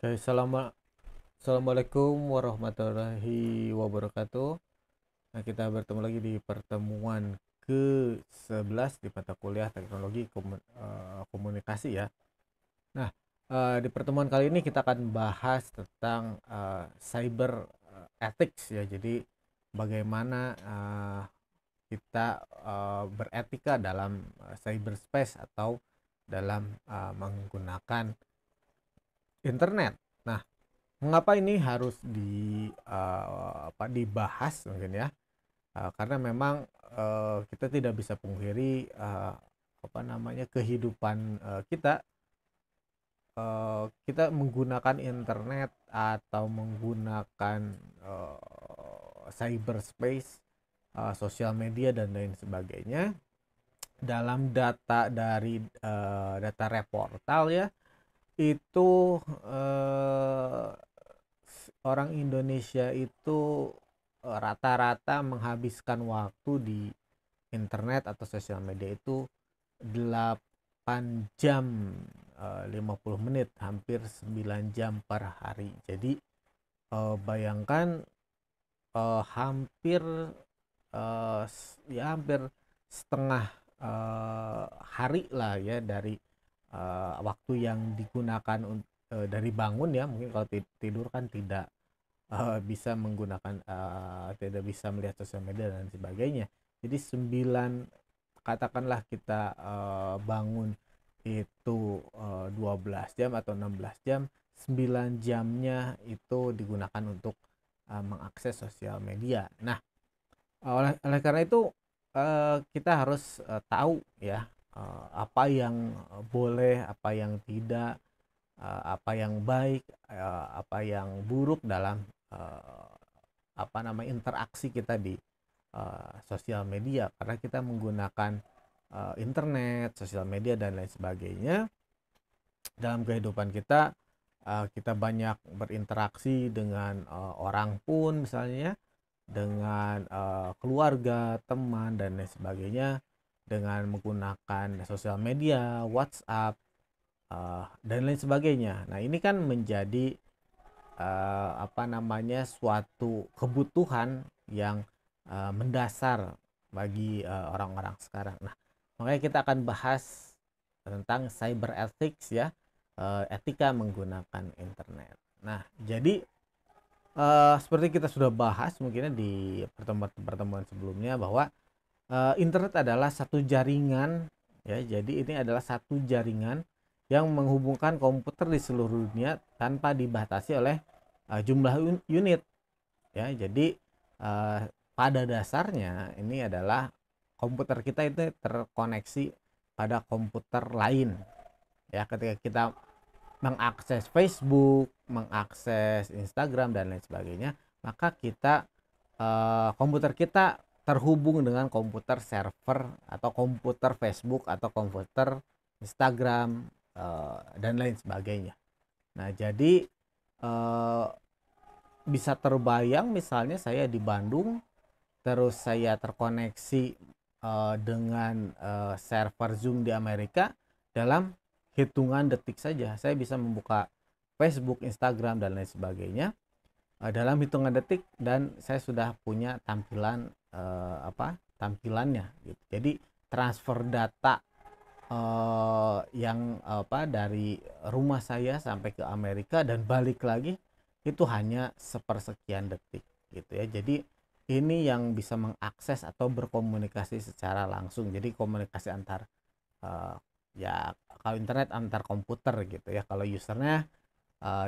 Oke, Assalamualaikum warahmatullahi wabarakatuh. Nah, kita bertemu lagi di pertemuan ke-11 di mata kuliah Teknologi Komunikasi ya. Nah, di pertemuan kali ini kita akan bahas tentang cyber ethics ya. Jadi bagaimana kita beretika dalam cyberspace atau dalam menggunakan internet. Nah, mengapa ini harus dibahas mungkin ya? Karena memang kita tidak bisa pungkiri kehidupan kita menggunakan internet atau menggunakan cyberspace, sosial media dan lain sebagainya dalam data reportal ya itu orang Indonesia itu rata-rata menghabiskan waktu di internet atau sosial media itu 8 jam 50 menit, hampir 9 jam per hari. Jadi bayangkan hampir hampir setengah hari lah ya dari waktu yang digunakan dari bangun ya, mungkin kalau tidur kan bisa menggunakan tidak bisa melihat sosial media dan sebagainya. Jadi katakanlah kita bangun itu 12 jam atau 16 jam, 9 jamnya itu digunakan untuk mengakses sosial media. Nah, oleh karena itu kita harus tahu ya apa yang boleh, apa yang tidak, apa yang baik, apa yang buruk dalam interaksi kita di sosial media, karena kita menggunakan internet, sosial media dan lain sebagainya dalam kehidupan kita. Kita banyak berinteraksi dengan orang pun misalnya, dengan keluarga, teman dan lain sebagainya dengan menggunakan sosial media, WhatsApp dan lain sebagainya. Nah, ini kan menjadi suatu kebutuhan yang mendasar bagi orang-orang sekarang. Nah, makanya kita akan bahas tentang cyber ethics ya, etika menggunakan internet. Nah, jadi seperti kita sudah bahas mungkinnya di pertemuan-pertemuan sebelumnya bahwa internet adalah satu jaringan ya. Jadi ini adalah satu jaringan yang menghubungkan komputer di seluruh dunia tanpa dibatasi oleh jumlah unit ya. Jadi pada dasarnya ini adalah komputer kita itu terkoneksi pada komputer lain ya. Ketika kita mengakses Facebook, mengakses Instagram dan lain sebagainya, maka komputer kita terhubung dengan komputer server atau komputer Facebook atau komputer Instagram dan lain sebagainya. Nah, jadi eh, bisa terbayang misalnya saya di Bandung, terus saya terkoneksi dengan server Zoom di Amerika. Dalam hitungan detik saja saya bisa membuka Facebook, Instagram dan lain sebagainya dalam hitungan detik, dan saya sudah punya tampilannya gitu. Jadi transfer data yang dari rumah saya sampai ke Amerika dan balik lagi itu hanya sepersekian detik gitu ya. Jadi ini yang bisa mengakses atau berkomunikasi secara langsung. Jadi komunikasi antar eh, ya kalau internet antar komputer gitu ya. Kalau usernya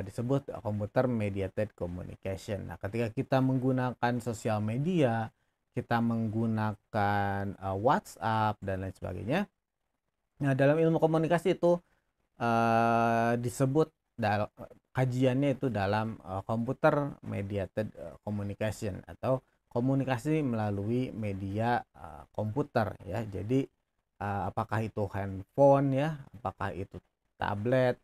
disebut computer mediated communication. Nah, ketika kita menggunakan sosial media, kita menggunakan WhatsApp dan lain sebagainya. Nah, dalam ilmu komunikasi itu disebut kajiannya itu dalam computer mediated communication atau komunikasi melalui media komputer ya. Jadi apakah itu handphone ya, apakah itu tablet,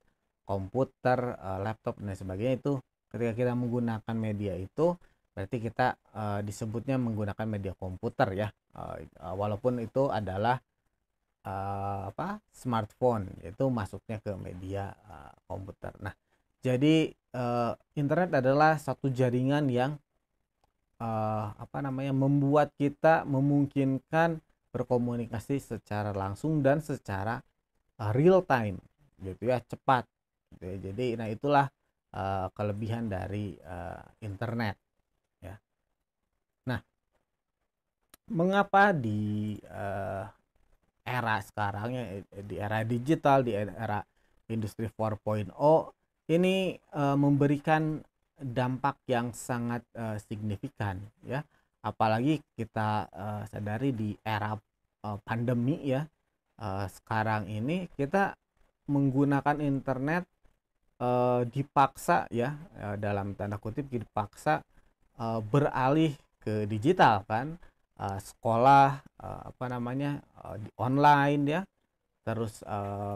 komputer, laptop dan sebagainya, itu ketika kita menggunakan media itu berarti kita disebutnya menggunakan media komputer ya. Walaupun itu adalah smartphone, itu masuknya ke media komputer. Nah, jadi internet adalah satu jaringan yang membuat kita memungkinkan berkomunikasi secara langsung dan secara real time gitu ya, cepat gitu ya. Jadi nah itulah kelebihan dari internet ya. Nah, mengapa di era sekarang ya, di era digital, di era industri 4.0 ini memberikan dampak yang sangat signifikan ya, apalagi kita sadari di era pandemi ya. Sekarang ini kita menggunakan internet dipaksa ya, dalam tanda kutip dipaksa beralih ke digital kan. Sekolah di online ya, terus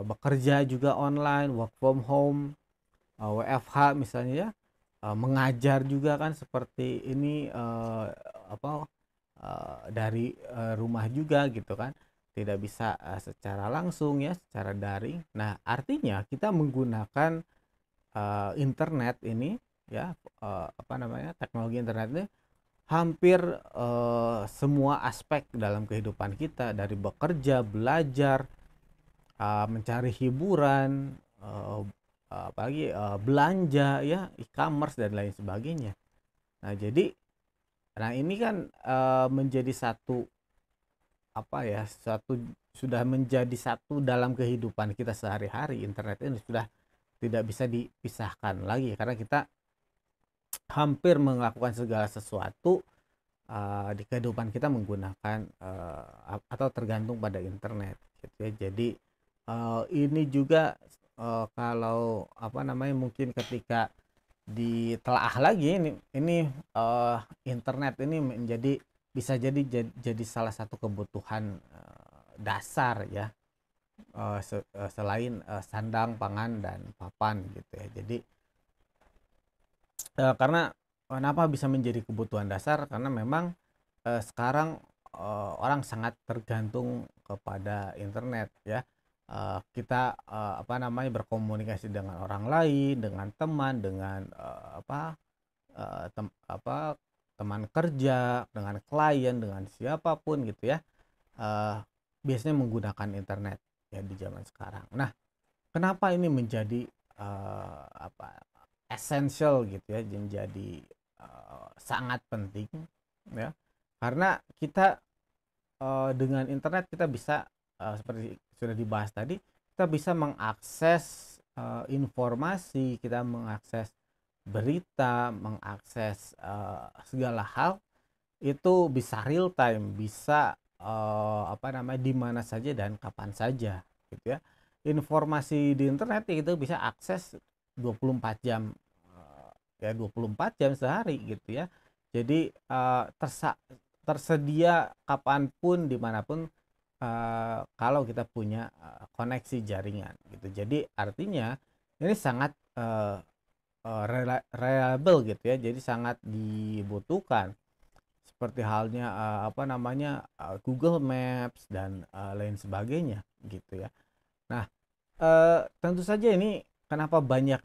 bekerja juga online, work from home, WFH misalnya ya, mengajar juga kan seperti ini, dari rumah juga gitu kan, tidak bisa secara langsung ya, secara daring. Nah artinya kita menggunakan internet ini ya, teknologi internet ini hampir semua aspek dalam kehidupan kita, dari bekerja, belajar, mencari hiburan, apalagi belanja ya, e-commerce dan lain sebagainya. Nah jadi, nah ini kan menjadi satu sudah menjadi satu dalam kehidupan kita sehari-hari. Internet ini sudah tidak bisa dipisahkan lagi karena kita hampir melakukan segala sesuatu di kehidupan kita menggunakan atau tergantung pada internet gitu ya. Jadi ini juga kalau mungkin ketika ditelaah lagi ini internet ini bisa jadi salah satu kebutuhan dasar ya, selain sandang, pangan, dan papan gitu ya. Jadi karena kenapa bisa menjadi kebutuhan dasar, karena memang sekarang orang sangat tergantung kepada internet ya. Kita berkomunikasi dengan orang lain, dengan teman, dengan teman kerja, dengan klien, dengan siapapun gitu ya, biasanya menggunakan internet ya di zaman sekarang. Nah, kenapa ini menjadi essential gitu ya, menjadi sangat penting ya, karena kita dengan internet kita bisa seperti sudah dibahas tadi, kita bisa mengakses informasi, kita mengakses berita, mengakses segala hal itu bisa real time, bisa di mana saja dan kapan saja gitu ya. Informasi di internet itu bisa akses 24 jam, ya 24 jam sehari gitu ya. Jadi tersedia kapanpun, dimanapun, kalau kita punya koneksi jaringan gitu. Jadi artinya ini sangat reliable gitu ya, jadi sangat dibutuhkan seperti halnya Google Maps dan lain sebagainya gitu ya. Nah, tentu saja ini kenapa banyak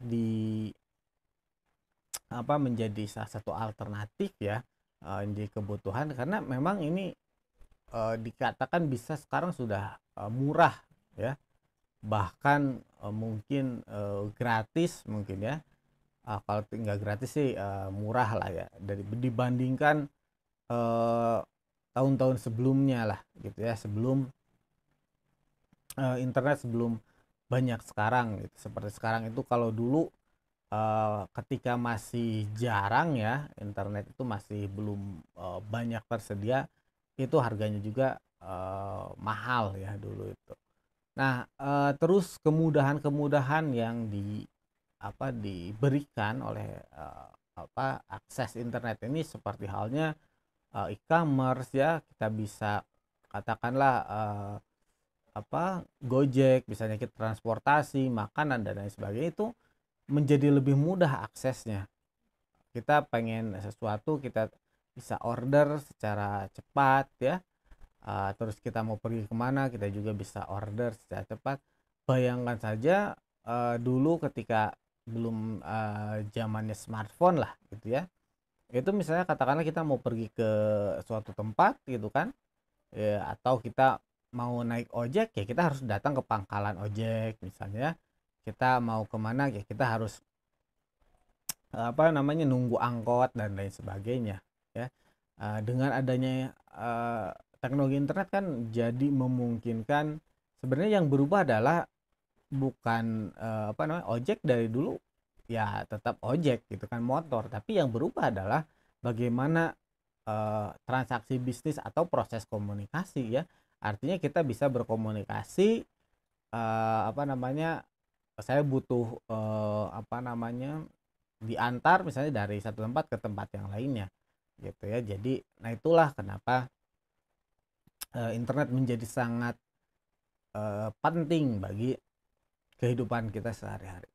menjadi salah satu alternatif ya, menjadi kebutuhan, karena memang ini dikatakan bisa sekarang sudah murah ya, bahkan mungkin gratis mungkin ya. Kalau tinggal gratis sih murah lah ya, dibandingkan tahun-tahun sebelumnya lah gitu ya, sebelum internet, sebelum banyak sekarang gitu. Seperti sekarang itu, kalau dulu ketika masih jarang ya, internet itu masih belum banyak tersedia, itu harganya juga mahal ya dulu itu. Nah, terus kemudahan-kemudahan yang diberikan oleh akses internet ini, seperti halnya e-commerce ya, kita bisa katakanlah Gojek, misalnya kita transportasi, makanan dan lain sebagainya, itu menjadi lebih mudah aksesnya. Kita pengen sesuatu, kita bisa order secara cepat ya. Terus kita mau pergi kemana, kita juga bisa order secara cepat. Bayangkan saja dulu ketika zamannya smartphone lah gitu ya. Itu misalnya katakanlah kita mau pergi ke suatu tempat gitu kan, ya, atau kita mau naik ojek ya kita harus datang ke pangkalan ojek misalnya. Kita mau kemana ya kita harus apa namanya nunggu angkot dan lain sebagainya ya. Dengan adanya teknologi internet kan jadi memungkinkan, sebenarnya yang berubah adalah bukan apa namanya ojek dari dulu ya tetap ojek gitu kan motor, tapi yang berubah adalah bagaimana transaksi bisnis atau proses komunikasi ya. Artinya kita bisa berkomunikasi apa namanya, saya butuh apa namanya diantar misalnya dari satu tempat ke tempat yang lainnya gitu ya. Jadi nah itulah kenapa internet menjadi sangat penting bagi kehidupan kita sehari-hari.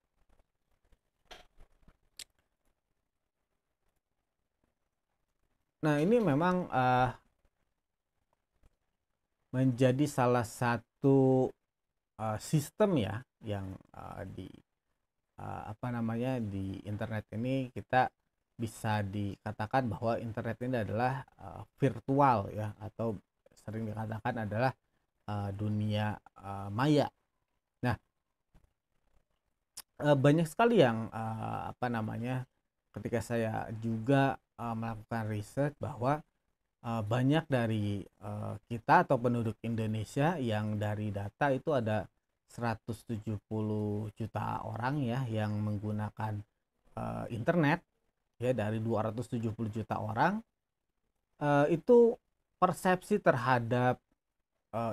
Nah ini memang menjadi salah satu sistem ya yang di apa namanya di internet ini kita bisa dikatakan bahwa internet ini adalah virtual ya, atau sering dikatakan adalah dunia maya. Nah, banyak sekali yang apa namanya ketika saya juga melakukan riset bahwa banyak dari kita atau penduduk Indonesia yang dari data itu ada 170 juta orang ya yang menggunakan internet ya. Dari 270 juta orang itu persepsi terhadap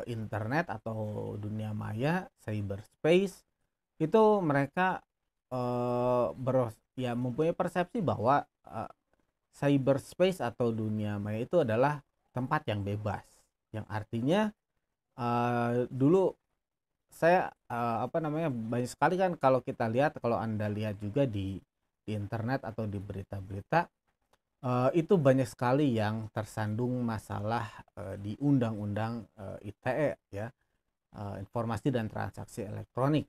internet atau dunia maya, cyberspace itu mereka ya mempunyai persepsi bahwa cyberspace atau dunia maya itu adalah tempat yang bebas, yang artinya dulu saya apa namanya banyak sekali kan kalau kita lihat, kalau Anda lihat juga di internet atau di berita-berita itu banyak sekali yang tersandung masalah di undang-undang ITE ya, informasi dan transaksi elektronik.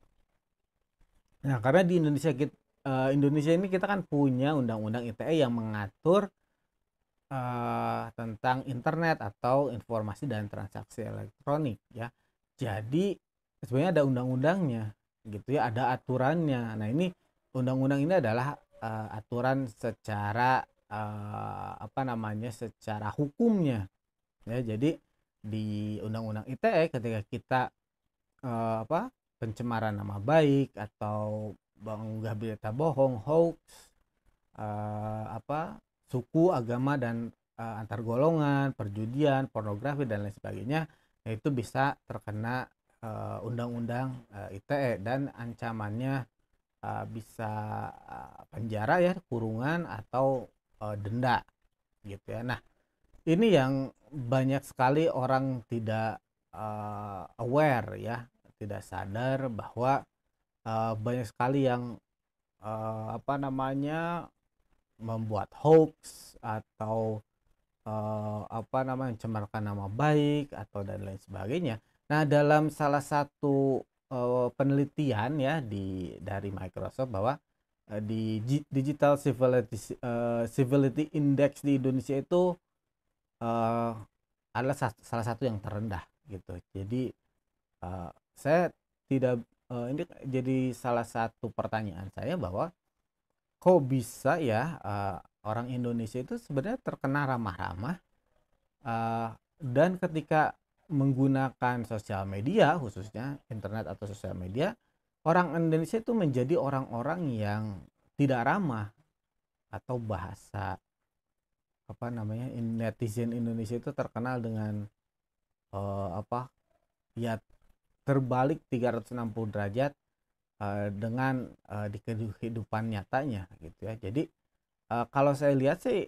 Nah, karena di Indonesia ini kita kan punya undang-undang ITE yang mengatur tentang internet atau informasi dan transaksi elektronik ya. Jadi sebenarnya ada undang-undangnya gitu ya, ada aturannya. Nah ini undang-undang ini adalah aturan secara apa namanya secara hukumnya ya. Jadi di undang-undang ITE ketika kita apa pencemaran nama baik atau mengunggah berita bohong, hoax, apa suku, agama dan antar golongan, perjudian, pornografi dan lain sebagainya, itu bisa terkena undang-undang ITE dan ancamannya bisa penjara ya, kurungan atau denda gitu ya. Nah, ini yang banyak sekali orang tidak aware ya, tidak sadar bahwa banyak sekali yang apa namanya membuat hoax atau apa namanya mencemarkan nama baik atau dan lain sebagainya. Nah, dalam salah satu penelitian ya dari Microsoft bahwa di Digital Civility Index di Indonesia itu uh, adalah salah satu yang terendah gitu. Jadi saya tidak ini jadi salah satu pertanyaan saya bahwa kok bisa ya orang Indonesia itu sebenarnya terkena ramah-ramah dan ketika menggunakan sosial media, khususnya internet atau sosial media, orang Indonesia itu menjadi orang-orang yang tidak ramah, atau bahasa apa namanya netizen Indonesia itu terkenal dengan apa ya terbalik 360 derajat dengan di kehidupan nyatanya gitu ya. Jadi kalau saya lihat sih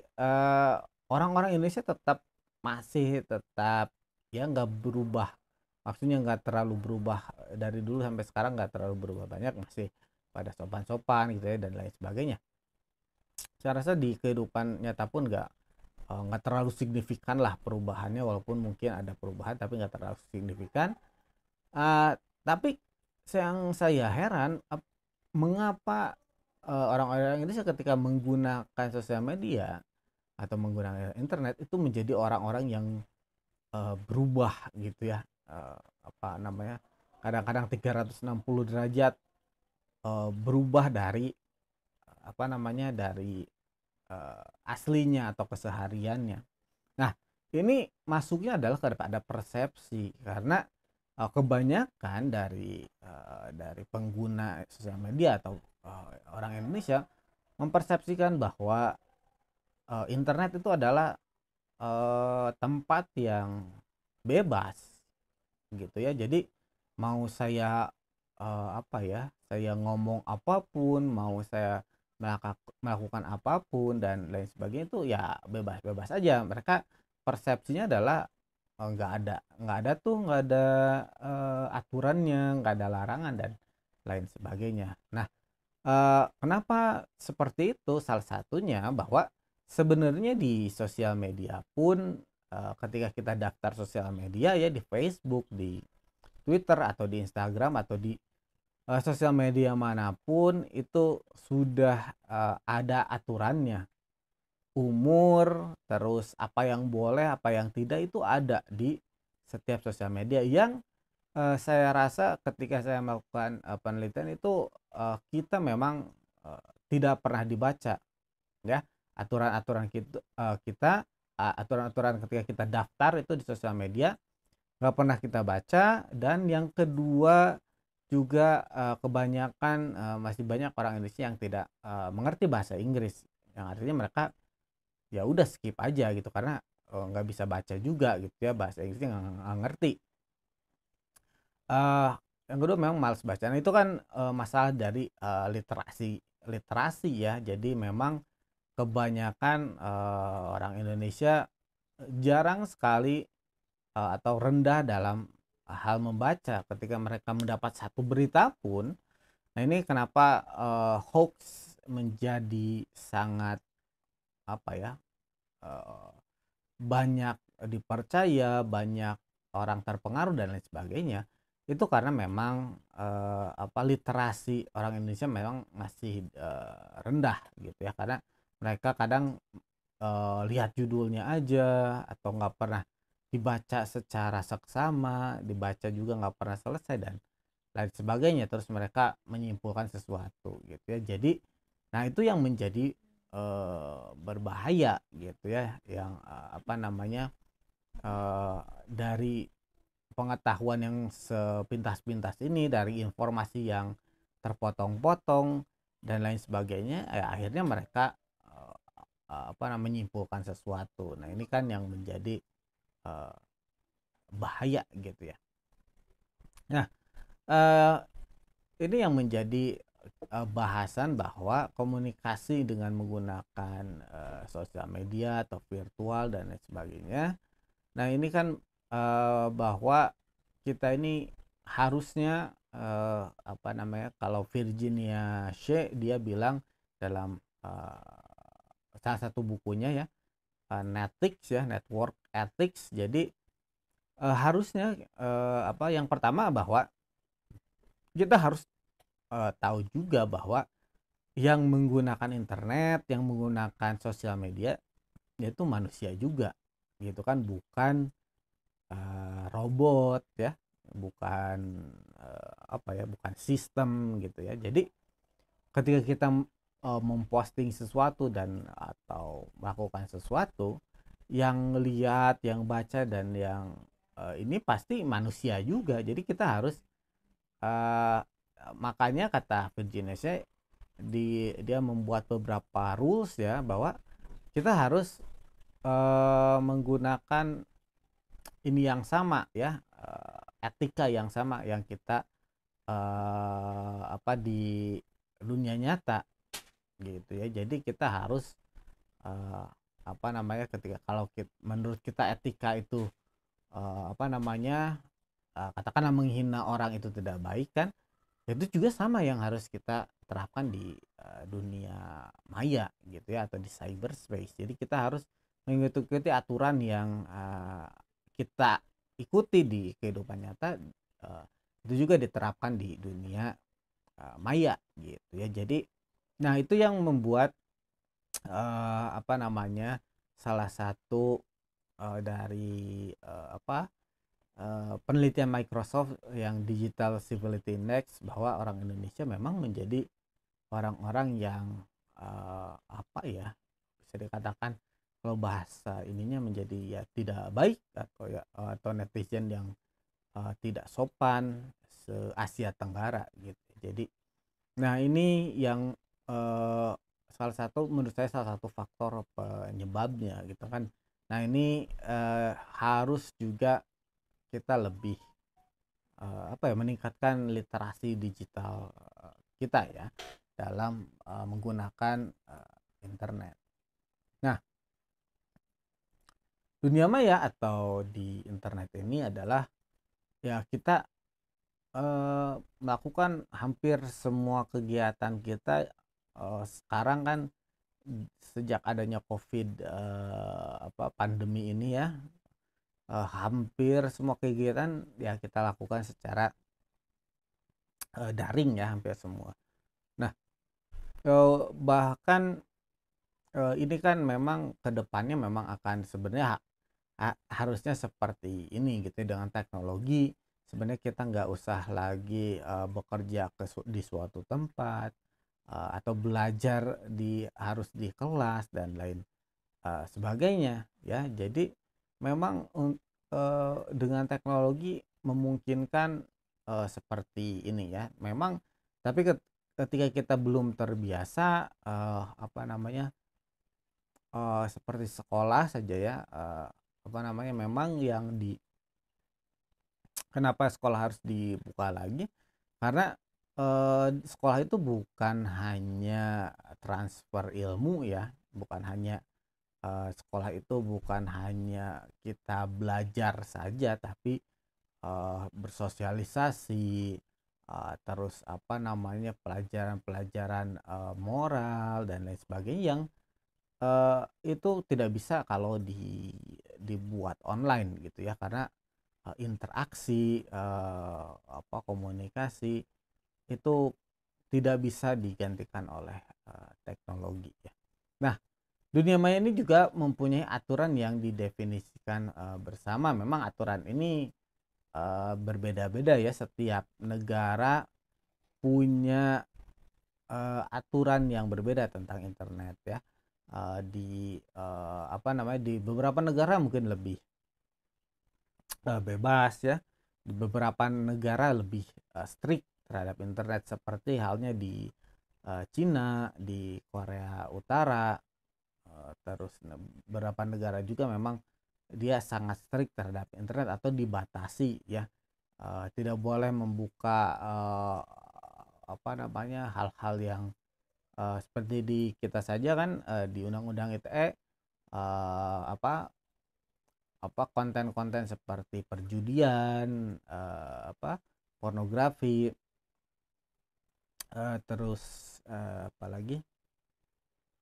orang-orang Indonesia tetap ya nggak berubah, maksudnya nggak terlalu berubah dari dulu sampai sekarang, nggak terlalu berubah banyak, masih pada sopan-sopan gitu ya dan lain sebagainya. Saya rasa di kehidupan nyata pun nggak terlalu signifikan lah perubahannya, walaupun mungkin ada perubahan tapi nggak terlalu signifikan. Tapi yang saya heran mengapa orang-orang Indonesia ketika menggunakan sosial media atau menggunakan internet itu menjadi orang-orang yang berubah gitu ya, apa namanya, kadang-kadang 360 derajat, berubah dari, apa namanya, dari, aslinya atau kesehariannya. Nah, ini masuknya adalah kepada persepsi karena, kebanyakan dari pengguna sosial media atau, orang Indonesia mempersepsikan bahwa, internet itu adalah, tempat yang bebas gitu ya. Jadi mau saya, apa ya, saya ngomong apapun, mau saya melakukan apapun dan lain sebagainya itu ya bebas-bebas aja. Mereka persepsinya adalah, nggak ada tuh, nggak ada, aturannya, nggak ada larangan dan lain sebagainya. Nah, kenapa seperti itu? Salah satunya bahwa sebenarnya di sosial media pun, ketika kita daftar sosial media ya di Facebook, di Twitter, atau di Instagram, atau di, sosial media manapun itu sudah, ada aturannya. Umur, terus apa yang boleh, apa yang tidak itu ada di setiap sosial media yang, saya rasa ketika saya melakukan, penelitian itu, kita memang, tidak pernah dibaca ya, aturan-aturan kita, aturan-aturan ketika kita daftar itu di sosial media nggak pernah kita baca. Dan yang kedua juga, kebanyakan, masih banyak orang Indonesia yang tidak, mengerti bahasa Inggris, yang artinya mereka ya udah skip aja gitu karena, nggak bisa baca juga gitu ya, bahasa Inggrisnya nggak ngerti. Eee, yang kedua memang malas baca. Nah itu kan, masalah dari, literasi literasi ya. Jadi memang kebanyakan, orang Indonesia jarang sekali, atau rendah dalam hal membaca. Ketika mereka mendapat satu berita pun, nah ini kenapa, hoax menjadi sangat, apa ya, eee, banyak dipercaya, banyak orang terpengaruh dan lain sebagainya, itu karena memang, apa, literasi orang Indonesia memang masih, rendah gitu ya. Karena mereka kadang, lihat judulnya aja atau nggak pernah dibaca secara seksama, dibaca juga nggak pernah selesai dan lain sebagainya, terus mereka menyimpulkan sesuatu gitu ya. Jadi, nah itu yang menjadi, berbahaya gitu ya, yang, apa namanya, dari pengetahuan yang sepintas-pintas ini, dari informasi yang terpotong-potong dan lain sebagainya, ya akhirnya mereka, eee apa namanya, menyimpulkan sesuatu. Nah ini kan yang menjadi, eee, bahaya gitu ya. Nah, eee, ini yang menjadi, bahasan bahwa komunikasi dengan menggunakan, sosial media atau virtual dan lain sebagainya. Nah ini kan, bahwa kita ini harusnya, apa namanya, kalau Virginia She dia bilang dalam, salah satu bukunya ya, Netflix ya, Network Ethics. Jadi, harusnya, apa, yang pertama bahwa kita harus, tahu juga bahwa yang menggunakan internet, yang menggunakan sosial media, yaitu manusia juga, gitu kan. Bukan, robot ya, bukan, apa ya, bukan sistem gitu ya. Jadi ketika kita, memposting sesuatu dan atau melakukan sesuatu, yang lihat, yang baca dan yang, ini pasti manusia juga. Jadi kita harus, eee, makanya kata Virginia Say dia membuat beberapa rules ya, bahwa kita harus, menggunakan ini yang sama ya, etika yang sama yang kita, apa, di dunia nyata gitu ya. Jadi kita harus, eee, apa namanya, ketika kalau menurut kita etika itu, apa namanya, katakanlah menghina orang itu tidak baik kan, itu juga sama yang harus kita terapkan di, dunia maya gitu ya, atau di cyberspace. Jadi kita harus mengikuti aturan yang, kita ikuti di kehidupan nyata, itu juga diterapkan di dunia, maya gitu ya. Jadi Nah, itu yang membuat apa namanya, salah satu dari penelitian Microsoft yang Digital Civility Index, bahwa orang Indonesia memang menjadi orang-orang yang apa ya, bisa dikatakan kalau bahasa ininya menjadi ya tidak baik, atau ya atau netizen yang tidak sopan se Asia Tenggara gitu. Jadi, nah ini yang eh, salah satu, menurut saya salah satu faktor penyebabnya gitu kan. Nah ini harus juga kita lebih meningkatkan literasi digital kita ya, dalam menggunakan internet. Nah, dunia maya atau di internet ini adalah, ya kita melakukan hampir semua kegiatan kita sekarang kan, sejak adanya COVID, pandemi ini ya, hampir semua kegiatan ya kita lakukan secara daring ya, hampir semua. Nah, bahkan ini kan memang kedepannya memang akan sebenarnya harusnya seperti ini gitu ya, dengan teknologi sebenarnya kita nggak usah lagi bekerja di suatu tempat, atau belajar harus di kelas dan lain sebagainya ya. Jadi memang dengan teknologi memungkinkan seperti ini ya. Memang tapi ketika kita belum terbiasa, seperti sekolah saja ya, memang yang kenapa sekolah harus dibuka lagi, karena sekolah itu bukan hanya transfer ilmu ya, bukan hanya sekolah itu bukan hanya kita belajar saja, tapi bersosialisasi, terus pelajaran-pelajaran moral dan lain sebagainya yang itu tidak bisa kalau dibuat online gitu ya, karena interaksi, komunikasi itu tidak bisa digantikan oleh teknologi ya. Nah, dunia maya ini juga mempunyai aturan yang didefinisikan bersama. Memang aturan ini berbeda-beda ya, setiap negara punya aturan yang berbeda tentang internet ya. Di beberapa negara mungkin lebih bebas ya, di beberapa negara lebih strict terhadap internet, seperti halnya di Cina, di Korea Utara, terus beberapa negara juga memang dia sangat strict terhadap internet atau dibatasi ya. Tidak boleh membuka hal-hal yang seperti di kita saja kan, di Undang-Undang ITE, konten-konten seperti perjudian, pornografi, terus apalagi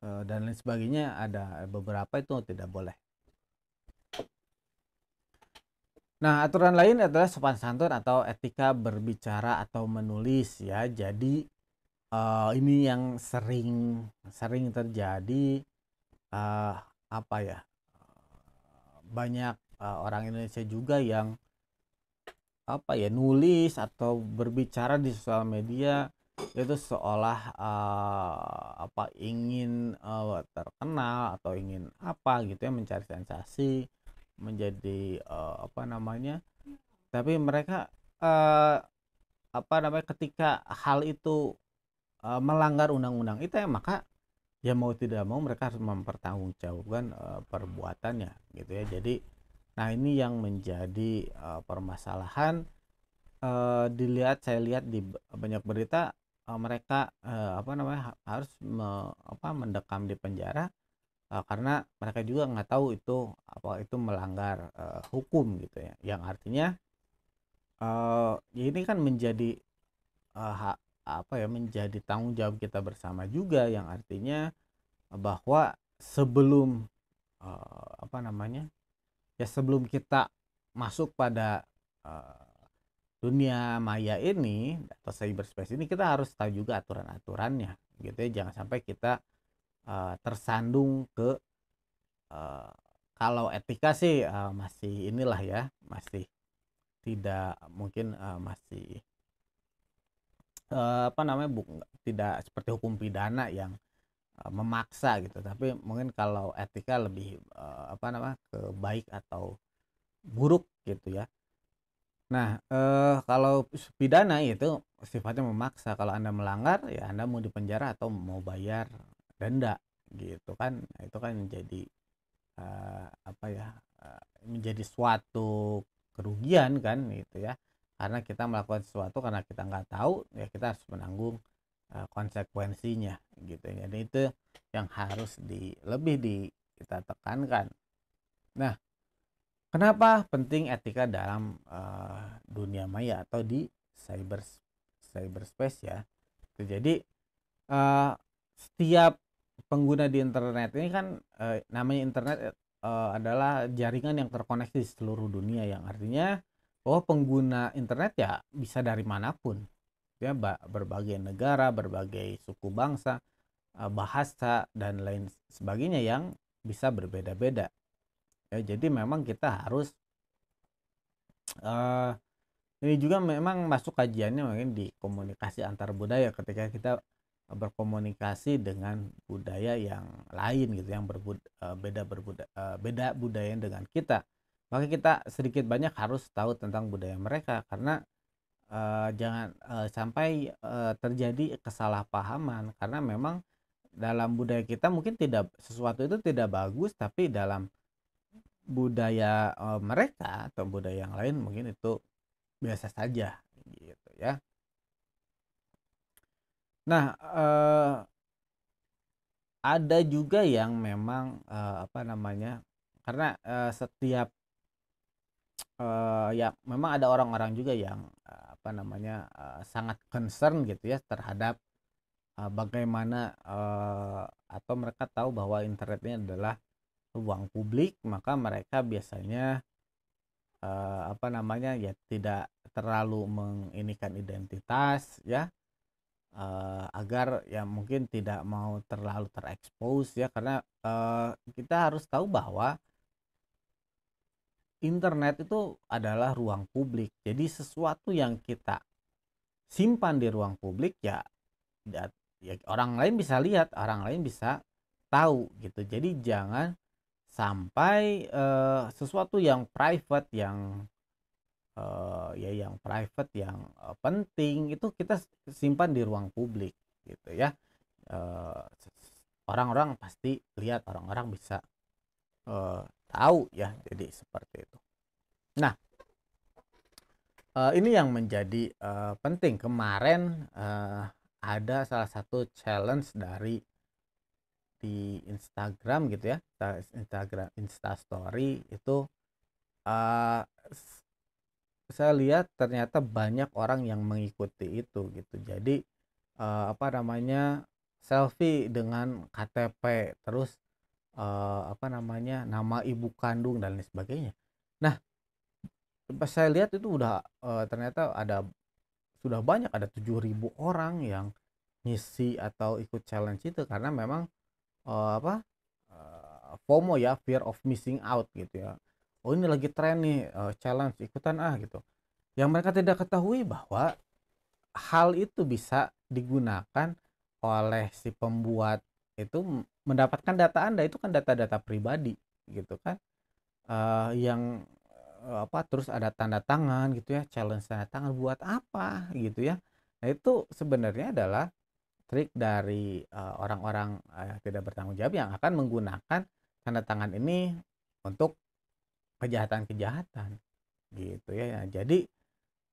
dan lain sebagainya, ada beberapa itu tidak boleh. Nah, aturan lain adalah sopan santun atau etika berbicara atau menulis ya. Jadi ini yang sering sering terjadi, uh, apa ya banyak orang Indonesia juga yang nulis atau berbicara di sosial media itu seolah ingin terkenal atau ingin gitu ya, mencari sensasi, menjadi tapi mereka ketika hal itu melanggar undang-undang ITE, maka ya mau tidak mau mereka harus mempertanggungjawabkan perbuatannya gitu ya. Jadi nah ini yang menjadi permasalahan. Saya lihat di banyak berita, mereka harus mendekam di penjara karena mereka juga nggak tahu itu melanggar hukum gitu ya, yang artinya ya ini kan menjadi menjadi tanggung jawab kita bersama juga, yang artinya bahwa sebelum sebelum kita masuk pada dunia maya ini atau cyberspace ini, kita harus tahu juga aturan-aturannya gitu ya. Jangan sampai kita tersandung ke kalau etika sih masih inilah ya, masih tidak mungkin masih apa namanya tidak seperti hukum pidana yang memaksa gitu, tapi mungkin kalau etika lebih apa namanya ke baik atau buruk gitu ya. Nah, kalau pidana itu sifatnya memaksa, kalau Anda melanggar ya Anda mau dipenjara atau mau bayar denda gitu kan. Nah, itu kan menjadi apa ya, menjadi suatu kerugian kan gitu ya. Karena kita melakukan sesuatu karena kita nggak tahu, ya kita harus menanggung konsekuensinya gitu ya. Jadi itu yang harus lebih kita tekankan. Nah, kenapa penting etika dalam dunia maya atau di cyberspace ya? Jadi setiap pengguna di internet ini kan namanya internet adalah jaringan yang terkoneksi di seluruh dunia, yang artinya bahwa pengguna internet ya bisa dari manapun ya, berbagai negara, berbagai suku bangsa, bahasa dan lain sebagainya yang bisa berbeda-beda ya. Jadi memang kita harus eh, ini juga memang masuk kajiannya mungkin di komunikasi antar budaya, ketika kita berkomunikasi dengan budaya yang lain gitu, yang beda budaya dengan kita, maka kita sedikit banyak harus tahu tentang budaya mereka, karena jangan sampai terjadi kesalahpahaman, karena memang dalam budaya kita mungkin tidak, sesuatu itu tidak bagus, tapi dalam budaya mereka atau budaya yang lain mungkin itu biasa saja gitu ya. Nah, ada juga yang memang apa namanya, karena setiap ya memang ada orang-orang juga yang apa namanya sangat concern gitu ya terhadap bagaimana atau mereka tahu bahwa internet ini adalah ruang publik, maka mereka biasanya apa namanya ya tidak terlalu menginikan identitas ya, agar ya mungkin tidak mau terlalu terekspos ya, karena kita harus tahu bahwa internet itu adalah ruang publik. Jadi sesuatu yang kita simpan di ruang publik ya, ya, ya orang lain bisa lihat, orang lain bisa tahu gitu. Jadi jangan sampai sesuatu yang private, yang ya yang private, yang penting itu kita simpan di ruang publik gitu ya. Eh, Orang-orang pasti lihat, orang-orang bisa tahu ya, jadi seperti itu. Nah, ini yang menjadi penting. Kemarin ada salah satu challenge di Instagram gitu ya, Instagram Instastory itu, uh, saya lihat ternyata banyak orang yang mengikuti itu gitu. Jadi apa namanya, selfie dengan KTP, terus apa namanya, nama ibu kandung dan lain sebagainya. Nah, pas saya lihat itu udah ternyata sudah banyak, ada 7.000 orang yang ngisi atau ikut challenge itu, karena memang apa, FOMO ya, fear of missing out gitu ya. Oh ini lagi tren nih, challenge ikutan gitu. Yang mereka tidak ketahui bahwa hal itu bisa digunakan oleh si pembuat itu mendapatkan data Anda, itu kan data-data pribadi gitu kan. Yang apa, terus ada tanda tangan gitu ya, challenge tanda tangan buat apa gitu ya. Nah itu sebenarnya adalah trik dari orang-orang yang tidak bertanggung jawab, yang akan menggunakan tanda tangan ini untuk kejahatan-kejahatan gitu ya. Nah, jadi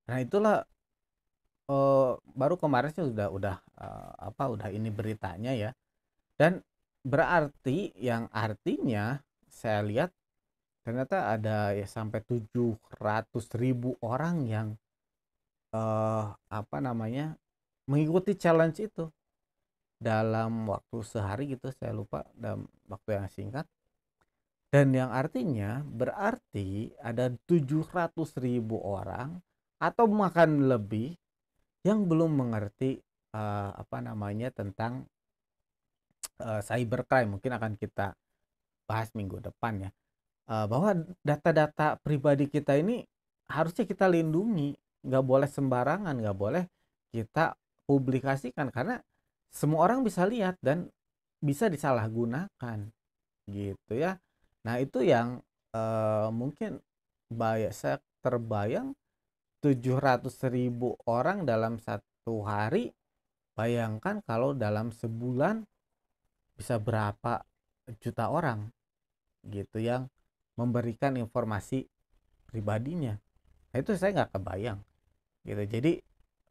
nah itulah baru kemarin sih udah apa, udah ini beritanya ya. Dan berarti, yang artinya saya lihat ternyata ada ya sampai 700.000 orang yang apa namanya, mengikuti challenge itu dalam waktu sehari gitu, saya lupa, dalam waktu yang singkat. Dan yang artinya berarti ada 700.000 orang atau makan lebih yang belum mengerti apa namanya, tentang cybercrime, mungkin akan kita bahas minggu depan ya. Bahwa data-data pribadi kita ini harusnya kita lindungi, nggak boleh sembarangan, nggak boleh kita publikasikan karena semua orang bisa lihat dan bisa disalahgunakan gitu ya. Nah itu yang mungkin saya terbayang 700.000 orang dalam satu hari. Bayangkan kalau dalam sebulan bisa berapa juta orang gitu yang memberikan informasi pribadinya. Nah, itu saya nggak kebayang gitu. Jadi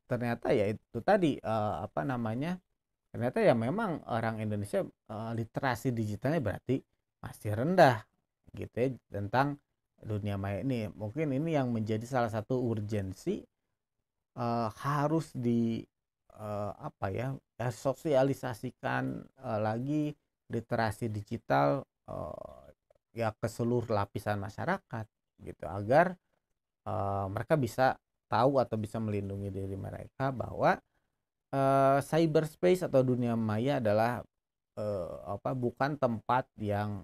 ternyata ya itu tadi apa namanya, ternyata ya memang orang Indonesia literasi digitalnya berarti masih rendah gitu ya tentang dunia maya ini. Mungkin ini yang menjadi salah satu urgensi, harus di apa ya, sosialisasikan lagi literasi digital ya ke seluruh lapisan masyarakat gitu agar mereka bisa tahu atau bisa melindungi diri mereka bahwa cyberspace atau dunia maya adalah apa, bukan tempat yang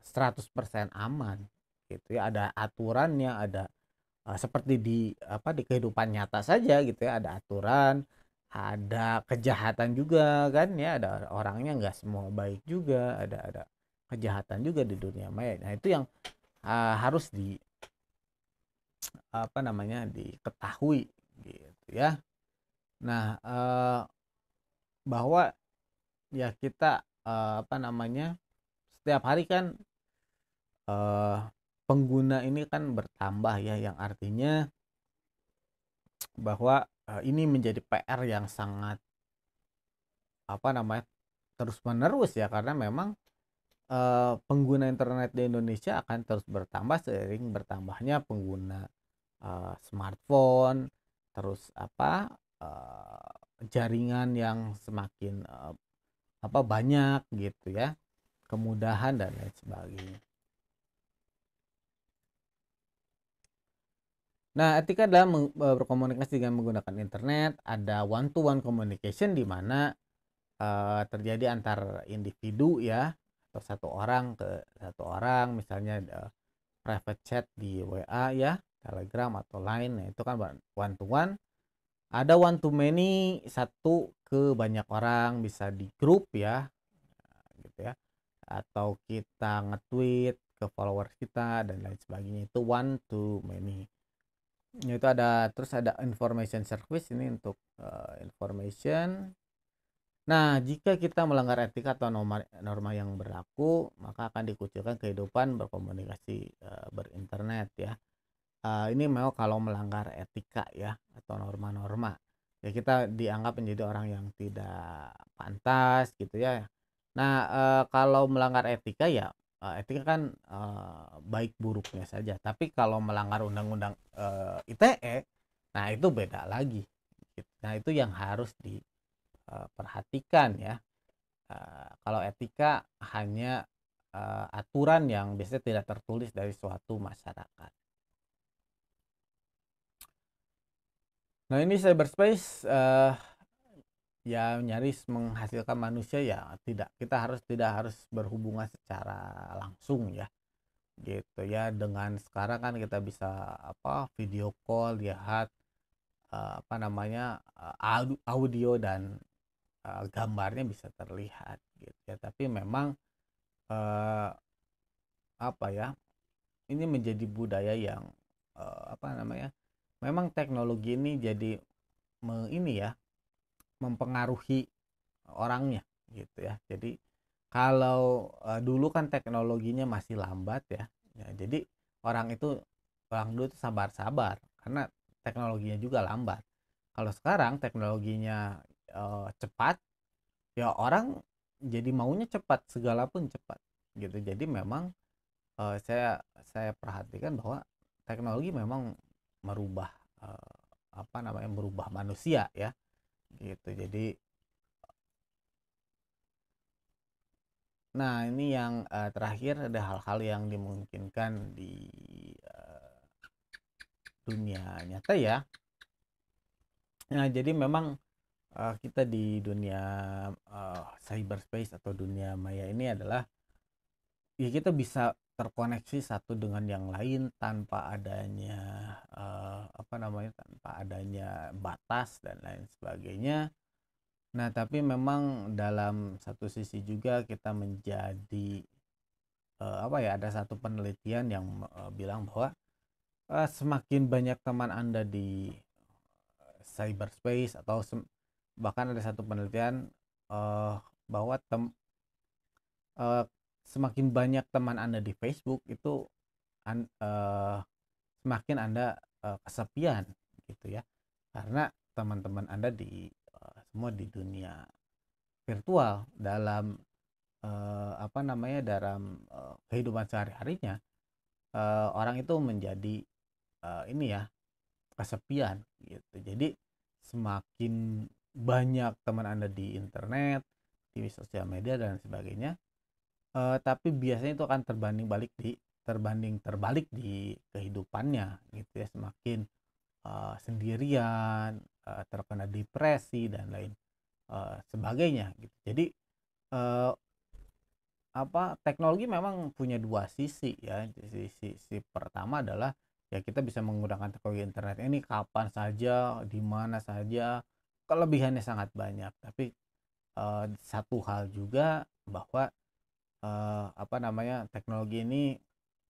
100% aman gitu ya. Ada aturannya, ada seperti di apa, di kehidupan nyata saja gitu ya, ada aturan, ada kejahatan juga kan ya, ada orangnya, nggak semua baik juga, ada kejahatan juga di dunia maya. Nah itu yang harus di apa namanya, diketahui gitu ya. Nah bahwa ya kita apa namanya, setiap hari kan eh, pengguna ini kan bertambah ya, yang artinya bahwa ini menjadi PR yang sangat apa namanya, terus menerus ya, karena memang pengguna internet di Indonesia akan terus bertambah seiring bertambahnya pengguna smartphone, terus apa, jaringan yang semakin apa, banyak gitu ya, kemudahan dan lain sebagainya. Nah, etika dalam berkomunikasi dengan menggunakan internet, ada one to one communication di mana terjadi antar individu ya, atau satu orang ke satu orang, misalnya private chat di WA ya, Telegram atau Line. Nah, itu kan one to one. Ada one to many, satu ke banyak orang, bisa di grup ya gitu ya, atau kita nge-tweet ke followers kita dan lain sebagainya, itu one to many. Itu ada, terus ada information service, ini untuk information. Nah, jika kita melanggar etika atau norma yang berlaku, maka akan dikucilkan kehidupan berkomunikasi berinternet ya. Ini memang kalau melanggar etika ya atau norma-norma. Ya kita dianggap menjadi orang yang tidak pantas gitu ya. Nah, kalau melanggar etika ya etika kan baik buruknya saja. Tapi kalau melanggar undang-undang ITE, nah itu beda lagi. Nah, itu yang harus diperhatikan ya. Kalau etika hanya aturan yang biasanya tidak tertulis dari suatu masyarakat. Nah, ini cyberspace ya nyaris menghasilkan manusia ya, tidak harus berhubungan secara langsung ya. Gitu ya. Dengan sekarang kan kita bisa apa, video call, lihat apa namanya, audio dan gambarnya bisa terlihat gitu ya. Tapi memang eh, apa ya, ini menjadi budaya yang apa namanya, memang teknologi ini jadi ini ya, mempengaruhi orangnya gitu ya. Jadi kalau dulu kan teknologinya masih lambat ya, ya jadi orang itu orang dulu itu sabar-sabar karena teknologinya juga lambat. Kalau sekarang teknologinya cepat, ya orang jadi maunya cepat, segala pun cepat gitu. Jadi memang saya perhatikan bahwa teknologi memang merubah apa namanya, merubah manusia ya gitu. Jadi nah ini yang terakhir, ada hal-hal yang dimungkinkan di uh, dunia nyata ya. Nah jadi memang kita di dunia cyberspace atau dunia maya ini adalah ya kita bisa terkoneksi satu dengan yang lain tanpa adanya tanpa adanya batas dan lain sebagainya. Nah, tapi memang dalam satu sisi juga kita menjadi ada satu penelitian yang bilang bahwa semakin banyak teman Anda di cyberspace atau bahkan ada satu penelitian uh, bahwa uh, semakin banyak teman Anda di Facebook itu semakin Anda kesepian gitu ya. Karena teman-teman Anda semua di dunia virtual dalam kehidupan sehari-harinya. Orang itu menjadi ini ya, kesepian gitu. Jadi semakin banyak teman Anda di internet, di sosial media dan sebagainya, tapi biasanya itu akan terbanding terbalik di kehidupannya gitu ya. Semakin sendirian, terkena depresi dan lain sebagainya gitu. Jadi teknologi memang punya dua sisi ya. Sisi pertama adalah ya kita bisa menggunakan teknologi internet ini kapan saja, di mana saja, kelebihannya sangat banyak. Tapi satu hal juga bahwa teknologi ini,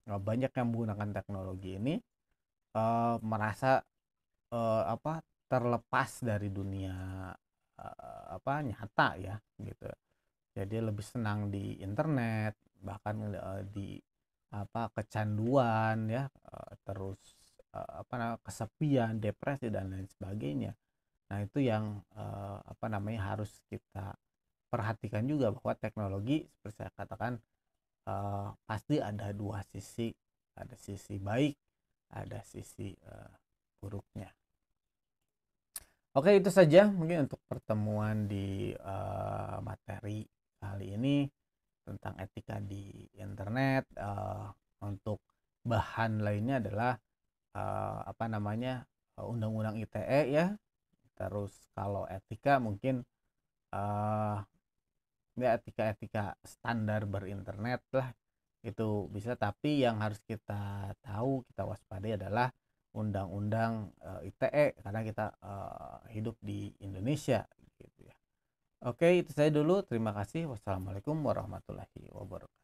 banyak yang menggunakan teknologi ini merasa terlepas dari dunia nyata ya gitu. Jadi lebih senang di internet, bahkan di kecanduan ya, terus kesepian, depresi dan lain sebagainya. Nah, itu yang harus kita perhatikan juga, bahwa teknologi seperti saya katakan pasti ada dua sisi, ada sisi baik, ada sisi buruknya. Oke, itu saja mungkin untuk pertemuan di materi kali ini tentang etika di internet. Untuk bahan lainnya adalah undang-undang ITE ya. Terus kalau etika mungkin ya etika standar berinternet lah, itu bisa. Tapi yang harus kita tahu, kita waspadai adalah undang-undang ITE, karena kita hidup di Indonesia gitu ya. Oke, itu saya dulu. Terima kasih. Wassalamualaikum warahmatullahi wabarakatuh.